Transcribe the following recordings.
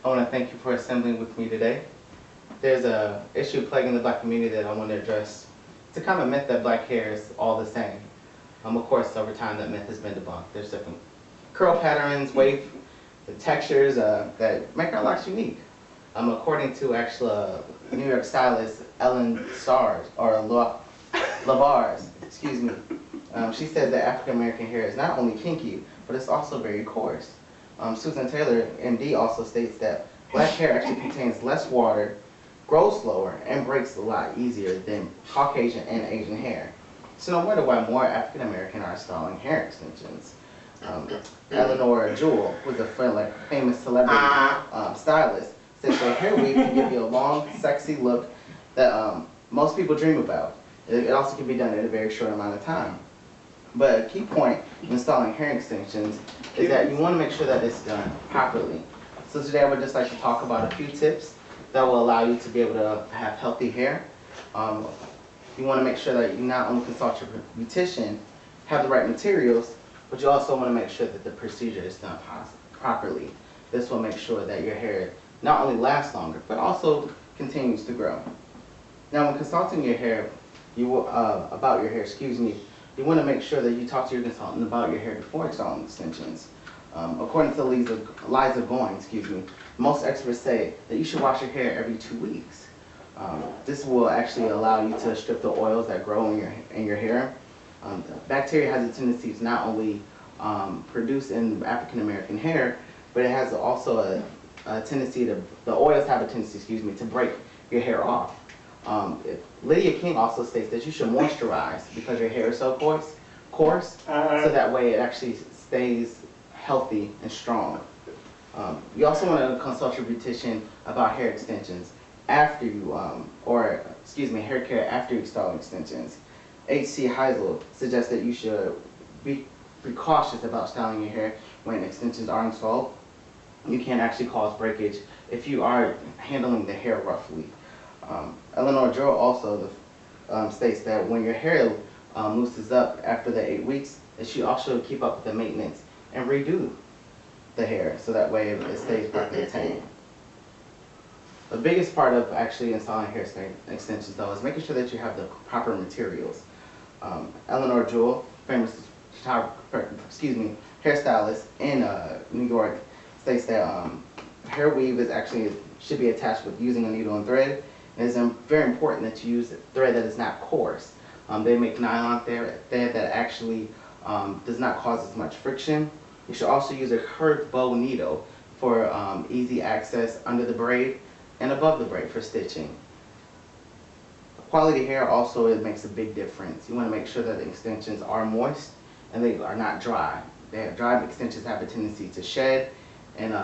I want to thank you for assembling with me today. There's a issue plaguing the black community that I want to address. It's a common myth that black hair is all the same. Of course, over time that myth has been debunked. There's different curl patterns, wave, the textures that make our locks unique. According to actual New York stylist Ellen Stars, or Lavars, excuse me, she said that African American hair is not only kinky, but it's also very coarse. Susan Taylor, MD, also states that black hair actually contains less water, grows slower, and breaks a lot easier than Caucasian and Asian hair. So no wonder why more African American are styling hair extensions. Eleanor Jewell, who's a famous celebrity stylist, says that hair weave can give you a long, sexy look that most people dream about. It also can be done in a very short amount of time. But a key point in installing hair extensions is that you want to make sure that it's done properly. So today I would just like to talk about a few tips that will allow you to be able to have healthy hair. You want to make sure that you not only consult your beautician, have the right materials, but you also want to make sure that the procedure is done properly. This will make sure that your hair not only lasts longer, but also continues to grow. Now when consulting your hair, you want to make sure that you talk to your consultant about your hair before installing extensions. According to Liza Goin, most experts say that you should wash your hair every 2 weeks. This will actually allow you to strip the oils that grow in your hair. Bacteria has a tendency to not only produce in African American hair, but it has also a tendency the oils have a tendency, to break your hair off. Lydia King also states that you should moisturize because your hair is so coarse, so that way it actually stays healthy and strong. You also want to consult your beautician about hair extensions after you, hair care after you install extensions. H.C. Heisel suggests that you should be cautious about styling your hair when extensions are installed. You can actually cause breakage if you are handling the hair roughly. Eleanor Jewell also states that when your hair loosens up after the 8 weeks, that you also keep up with the maintenance and redo the hair so that way it stays properly tamed. The biggest part of actually installing hair extensions though is making sure that you have the proper materials. Eleanor Jewell, famous hairstylist in New York, states that hair weave should be attached with using a needle and thread. It is very important that you use a thread that is not coarse. They make nylon thread that actually does not cause as much friction. You should also use a curved bow needle for easy access under the braid and above the braid for stitching. Quality hair also, it makes a big difference. You want to make sure that the extensions are moist and they are not dry. Dry extensions have a tendency to shed and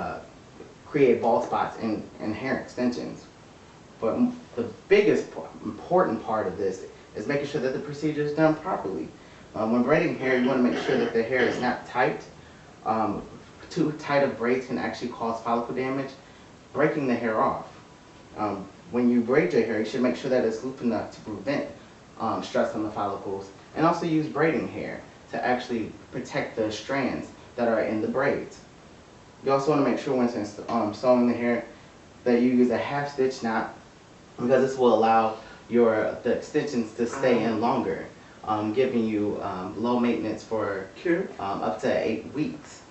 create bald spots in hair extensions. But the biggest important part of this is making sure that the procedure is done properly. When braiding hair, you want to make sure that the hair is not tight. Too tight of braids can actually cause follicle damage, breaking the hair off. When you braid your hair, you should make sure that it's loose enough to prevent stress on the follicles, and also use braiding hair to actually protect the strands that are in the braids. You also want to make sure when sewing the hair that you use a half stitch knot, because this will allow the extensions to stay in longer, giving you low maintenance for up to 8 weeks.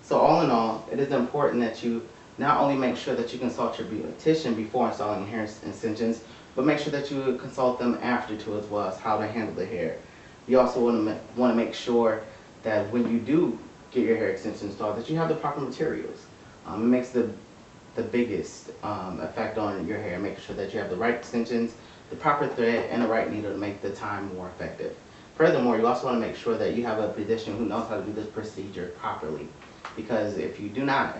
So all in all, it is important that you not only make sure that you consult your beautician before installing hair extensions, but make sure that you consult them after too, as well as how to handle the hair. You also want to make sure that when you do get your hair extensions installed, that you have the proper materials. It makes the biggest effect on your hair, making sure that you have the right extensions, the proper thread, and the right needle to make the time more effective. Furthermore, you also want to make sure that you have a beautician who knows how to do this procedure properly. Because if you do not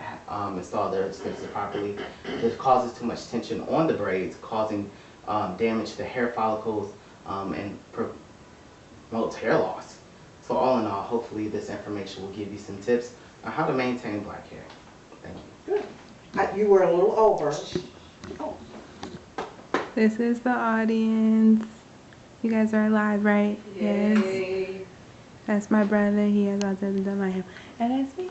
install their extensions properly, this causes too much tension on the braids, causing damage to the hair follicles and promotes hair loss. So all in all, hopefully this information will give you some tips on how to maintain black hair. Thank you. Good. You were a little over. Oh. This is the audience. You guys are live, right? Yay. Yes. That's my brother. He has autism. Don't mind him. And that's me.